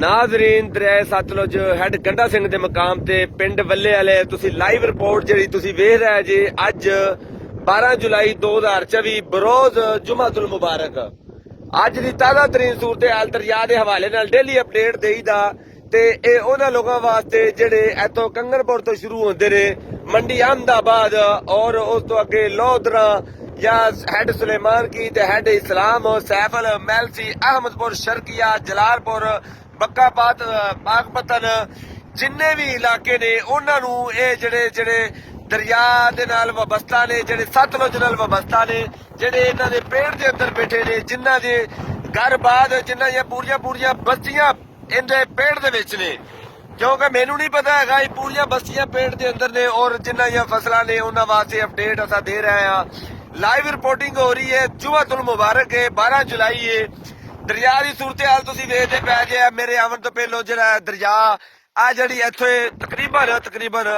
नाजरीन दरिया सतलुज हैड गंडा सिंह के मकाम ते पिंड वल्ले वाले तुसी लाइव रिपोर्ट जी तुसी वेख रहे जी अज 12 जुलाई 2024 बरोज जुमातुल मुबारक अज की ताज़ा तरीन सूरत हाल दरिया के हवाले नाल डेली अपडेट देईदा ते ਇਹ ਉਹਨਾਂ ਲੋਕਾਂ वास्ते ਜਿਹੜੇ ਇੱਥੋਂ ਕੰਗਨਪੁਰ ਤੋਂ शुरू होंदे ने मंडी अहमदाबाद और उस तो अगे लोधरा या हैड सुलेमान की ते हैड इस्लाम सैफल मैलसी अहमदपुर शर्किया जलालपुर बक्काबाद बागपतन जिन्ने भी इलाके ने उन्होंने ये ਜਿਹੜੇ दरिया ਦੇ ਨਾਲ ਵਬਸਤਾ ਨੇ ਜਿਹੜੇ ਸਤਲੁਜ ਨਾਲ ਵਬਸਤਾ ਨੇ ਜਿਹੜੇ ਇਹਨਾਂ ਦੇ ਪੇੜ ਦੇ ਅੰਦਰ ਬੈਠੇ ਨੇ ਜਿਨ੍ਹਾਂ ਦੇ ਘਰ ਬਾਦ ਜਿਨ੍ਹਾਂ ਦੀਆਂ ਪੂਰੀਆਂ ਬਸਤੀਆਂ इनके पेड़ दे विच ने क्योंकि मैनू नहीं पता है ये पूरियां बस्तियां पेड़ के अंदर ने और जिन्ना फसलां ने उन्हां वास्ते अपडेट असा दे रहे हैं। लाइव रिपोर्टिंग हो रही है। जुमातुल मुबारक है 12 जुलाई है। दरिया की सूरत हाल तुसीं वेखदे पै जे मेरे आवन तो पहलों जिहड़ा दरिया आ जिहड़ी इत्थे तकरीबन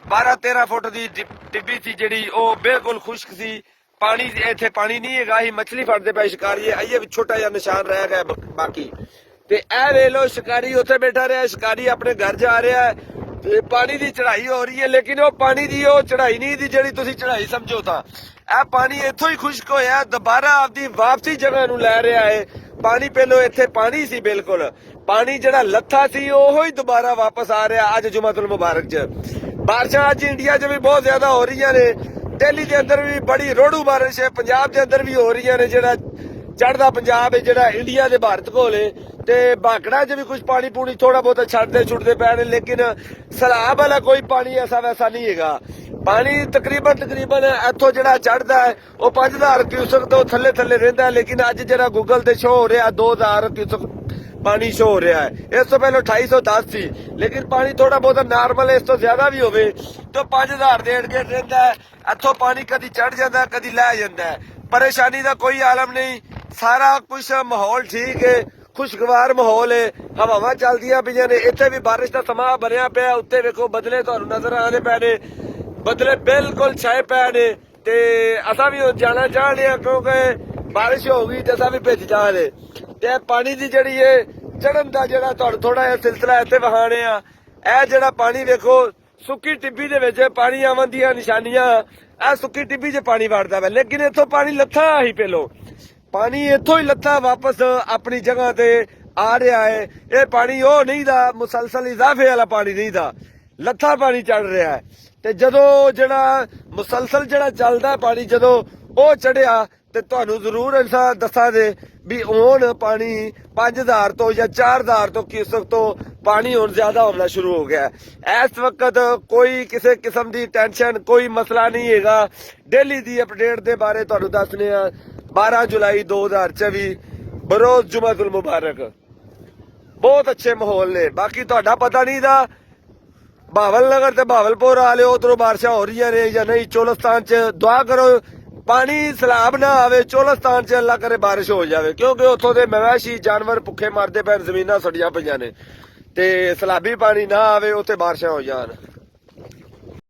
12-13 फुट की टिब्बी सी जिहड़ी वो बिल्कुल खुश्क सी। पानी इत्थे पानी नहीं हैगा। असीं मछली फड़दे पए शिकारी आइए भी छोटा जिहा निशान रह गया बाकी ते ए वे लो शिकारी उत्थे बैठा रहा है। शिकारी अपने घर जा रहा है ते पानी की चढ़ाई हो रही है लेकिन वो पानी की वो चढ़ाई नहीं दी जिहड़ी तुसीं चढ़ाई समझो तां ए पानी इत्थों ही खुश्क होया दोबारा आपदी वापसी जगह नूं लै रहा है। पानी पहलों इत्थे पानी सी बिल्कुल पानी जिहड़ा लत्था सी ओहो ही दोबारा वापस आ रहा अज जुमातुल मुबारक च। बारिशां अज इंडिया च भी बहुत ज्यादा हो रही ने। दिल्ली के अंदर भी बड़ी रोड़ू बारिश है। पंजाब के अंदर भी हो रही ने। जिहड़ा चढ़दा पंजाब है जिहड़ा इंडिया के भारत कोल है ते भाखड़ा च भी कुछ पानी पूनी थोड़ा बहुत छुड़ते पै ने लेकिन सैलाब वाला कोई पानी ऐसा वैसा नहीं हैगा। पानी तकरीबन इत्थों जिहड़ा चढ़दा है वो 5000 क्यूसक तो थल्ले रहिंदा है लेकिन अज जिहड़ा गूगल ते शो हो रहा 2000 क्यूसक पानी शो हो रहा है। इस तो पहले 2810 सी लेकिन पानी थोड़ा बहुत नॉर्मल है। इस तो ज्यादा भी होवे तो 5000 दे अड़के रहिंदा है। इत्थों पानी कदी चढ़ जाता है कदी लै जाता है। परेशानी का कोई आलम नहीं। सारा कुछ माहौल ठीक है। खुशगवार माहौल है। हवावां चलदियां पईयां ने। इत्थे भी बारिश का समा बनया पिया। उत्ते वेखो बदले तुहानूं नजर आने पै ने। बदले बिल्कुल छाए पै ने ते असां भी जाना चाहते हैं क्योंकि बारिश होगी ते असां भी भिज जाने ते पानी की जिहड़ी है चढ़न का जिहड़ा तुहानूं थोड़ा जिहा सिलसिला इत्थे वखाणे आ। ਇਹ ਜਿਹੜਾ पानी वेखो सुक्की टिब्बी दे विच पानी आवन दीयां निशानियां आ सुक्की टिब्बी च पानी वड़दा वा लेकिन इत्थों पानी लत्था ही पहलों पानी इत्थों ही लत्था वापस अपनी जगह ते आ रहा है। ये पानी वो नहीं था मुसलसल इजाफे वाला पानी नहीं था लत्था पानी चढ़ रहा है ते जदों जिहड़ा मुसलसल जिहड़ा चलदा पानी जदों वो चढ़िया ते तुहानूं जरूर ऐसा दस्सां दे भी हुण पानी 5000 तो या 4000 तो क्यूसक तो पानी हुण ज्यादा होना शुरू हो गया है। इस वक्त कोई किसी किस्म की टेंशन कोई मसला नहीं हैगा। डेली दी अपडेट दे बारे तुहानूं दसने आ। 12 जुलाई 2024 बरोज जुमातुल मुबारक बहुत अच्छे माहौल ने। बाकी तुहाडा पता नहीं था भावल नगर ते भावलपुर वाले उधरों बारिशां हो रही ने या नहीं। चोलस्तान च दुआ करो पानी सैलाब ना आवे। चोलस्तान च अल्लाह करे बारिश हो जाए क्योंकि उत्थों के मवेशी जानवर भुखे मरदे पे जमीनां सड़ियां पईयां ने ते सैलाबी पानी ना आवे उत्थे बारिशां हो जान।